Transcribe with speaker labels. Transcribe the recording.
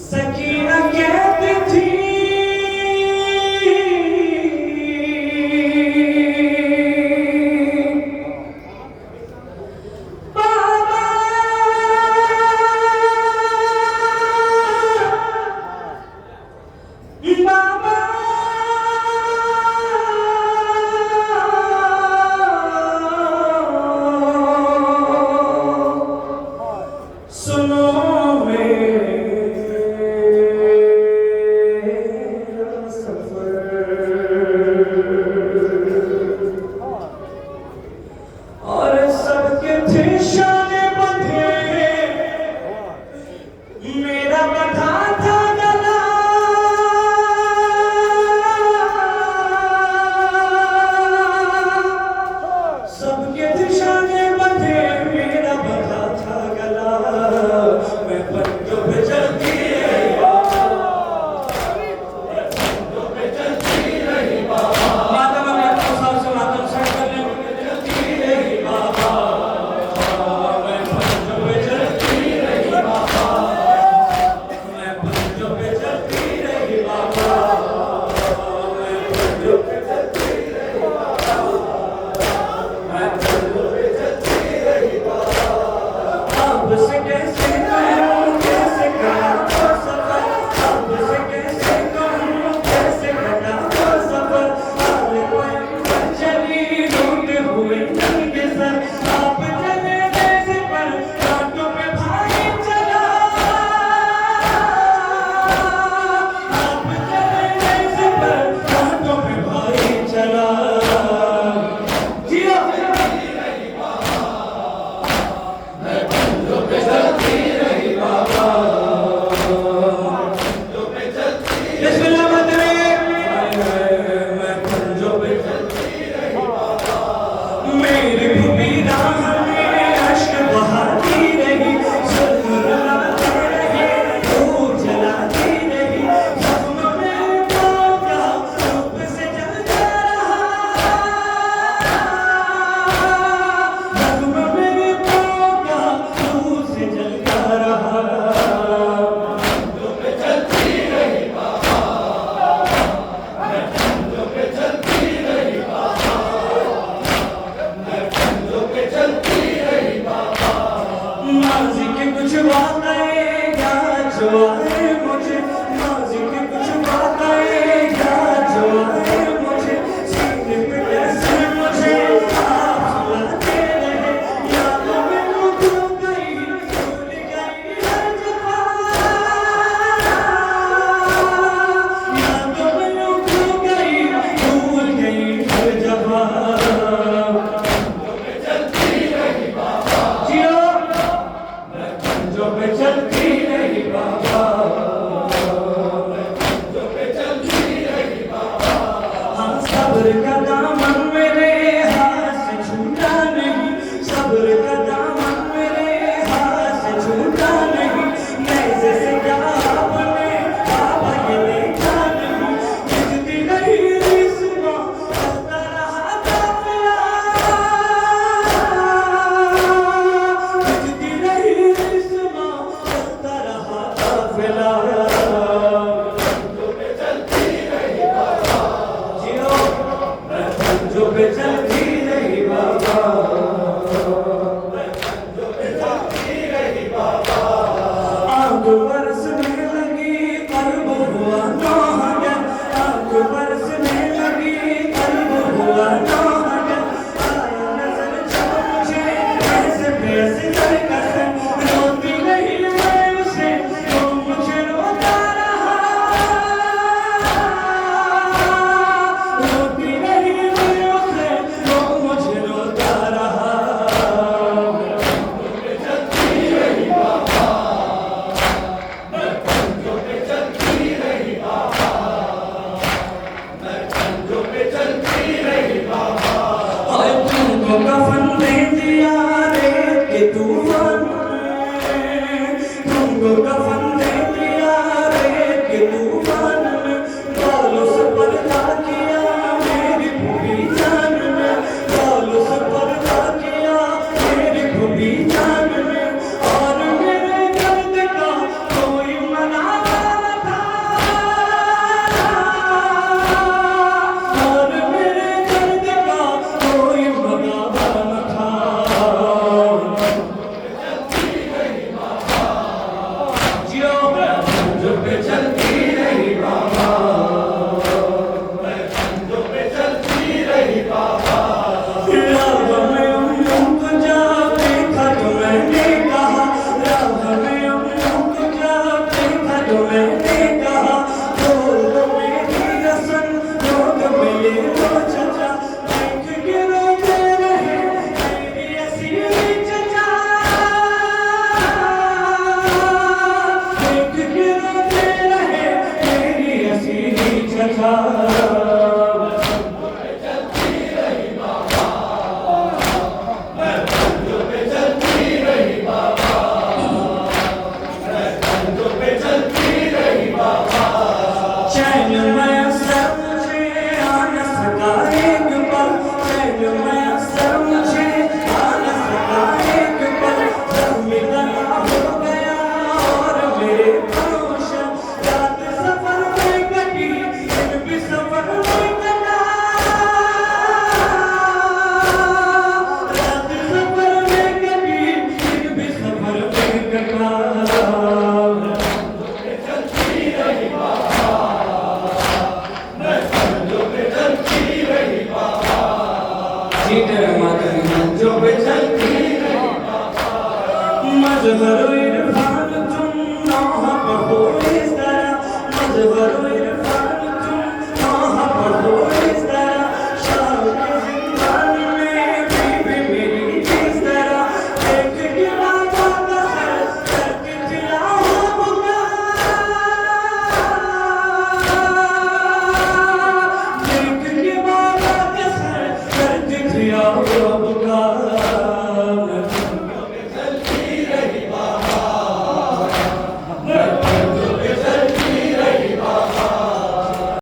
Speaker 1: सकीना कहती थी बाबा बाबा सुनो और सबके थे शाने बंधे मेरा बंधा था गला सबके थे शाने बंधे मेरा बंधा था गला मैं पंजों पे चलती रही माता मैं आपको सबसे मातम साथ करने माज़ी के कुछ बातें याद जो आए मुझे माज़ी के कुछ बातें याद जो आए मुझे सीने पे कैसे मुझे आप सुलाते रहे यादों में वो खो गई भूल गई हर जगह यादों में वो खो गई भूल गई हर जगह जो पे चलती रही बाबा मजहर इरफान तुम नौहा पढ़ो इस तरह, मजहर इरफान तुम नौहा पढ़ो इस तरह, शाह के जिंदान में बीबी मेरी इस तरह, देख के बाबा का सर करके चिल्लाओ बुका, देख के बाबा का सर करके चिल्लाओ बुका।